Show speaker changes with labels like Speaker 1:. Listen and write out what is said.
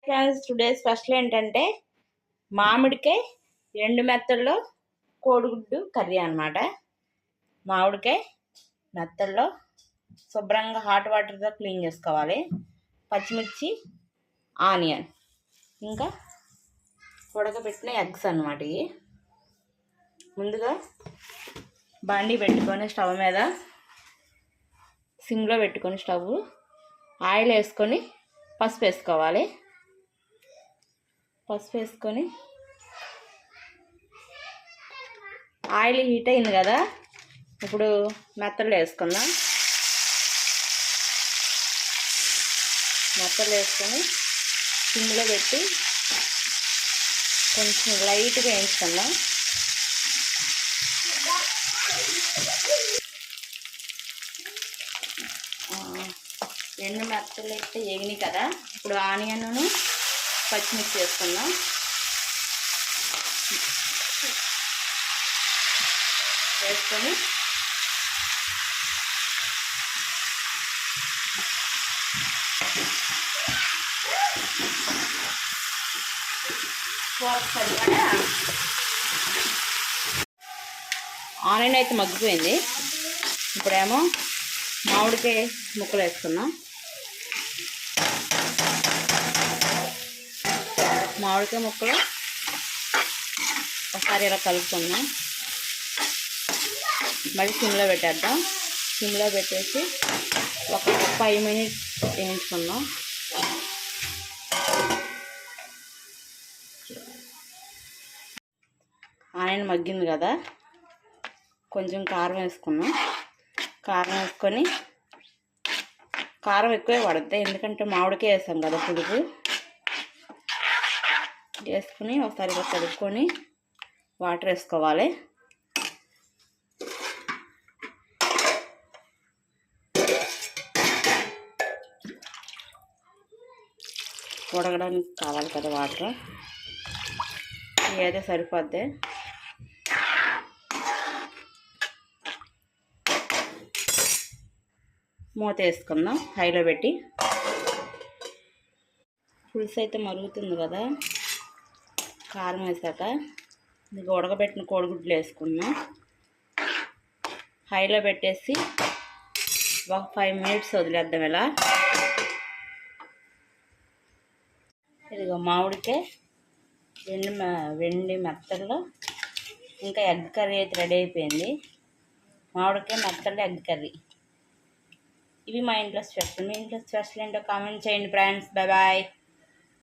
Speaker 1: Friends, today special ఏంటంటే మామిడికాయ ఎండు మెత్తల్లో కోడిగుడ్డు కర్రీ అన్నమాట. మామిడికాయ మెత్తల్లో శుభ్రంగా హాట్ వాటర్తో క్లీన్ చేసుకోవాలి. పచ్చిమిర్చి, ఆనియన్, ఇంకా ఉడకబెట్టిన ఎగ్స్ అన్నమాట. ఇవి ముందుగా బండి పెట్టుకొని స్టవ్ మీద సిమ్లో పెట్టుకొని స్టవ్ ఆయిల్ వేసుకొని పసుపు వేసుకోవాలి. పసుపు వేసుకొని ఆయిల్ హీట్ అయింది కదా, ఇప్పుడు మెత్తలు వేసుకుందాం. మెత్తలు వేసుకొని సిమ్లో పెట్టి కొంచెం లైట్గా వేయించుకుందాం. ఎండు మెత్తలు అయితే వేగినాయి కదా, ఇప్పుడు ఆనియన్ను పచ్చిమిర్చి వేసుకుందాం. వేసుకొని కూరకు సరిపడా ఆనియన్ అయితే మగ్గిపోయింది. ఇప్పుడేమో మామిడికాయ ముక్కలు వేసుకుందాం. మామిడికాయ ముక్కలు ఒకసారి ఇలా కలుపుకుందాం. మళ్ళీ సిమ్లో పెట్టేద్దాం. సిమ్లో పెట్టేసి ఒక 5 మినిట్స్ వేయించుకుందాం. ఆనియన్ మగ్గింది కదా, కొంచెం కారం వేసుకుందాం. కారం వేసుకొని, కారం ఎక్కువే పడుతుంది ఎందుకంటే మామిడికాయ వేసాం కదా పులుపు. వేసుకుని ఒకసారి కలుపుకొని వాటర్ వేసుకోవాలి. ఉడకడానికి కావాలి కదా వాటర్, ఏదో సరిపోద్ది. మూత వేసుకుందాం హైలో పెట్టి. పులుసు అయితే మరుగుతుంది కదా, కారం వేసాక ఇది ఉడకబెట్టిన కోడిగుడ్లు వేసుకుందాం. హైలో పెట్టేసి ఒక 5 మినిట్స్ వదిలేద్దాం. ఇలా ఇదిగో మామిడికాయ వెండి మెత్తల్లో ఇంకా ఎగ్ కర్రీ అయితే రెడీ అయిపోయింది. మామిడికాయ మెత్తల్లో ఎగ్ కర్రీ. ఇవి మా ఇంట్లో స్పెషల్. మీ ఇంట్లో స్పెషల్ ఏంటో కామెంట్ చేయండి ఫ్రెండ్స్. Bye bye.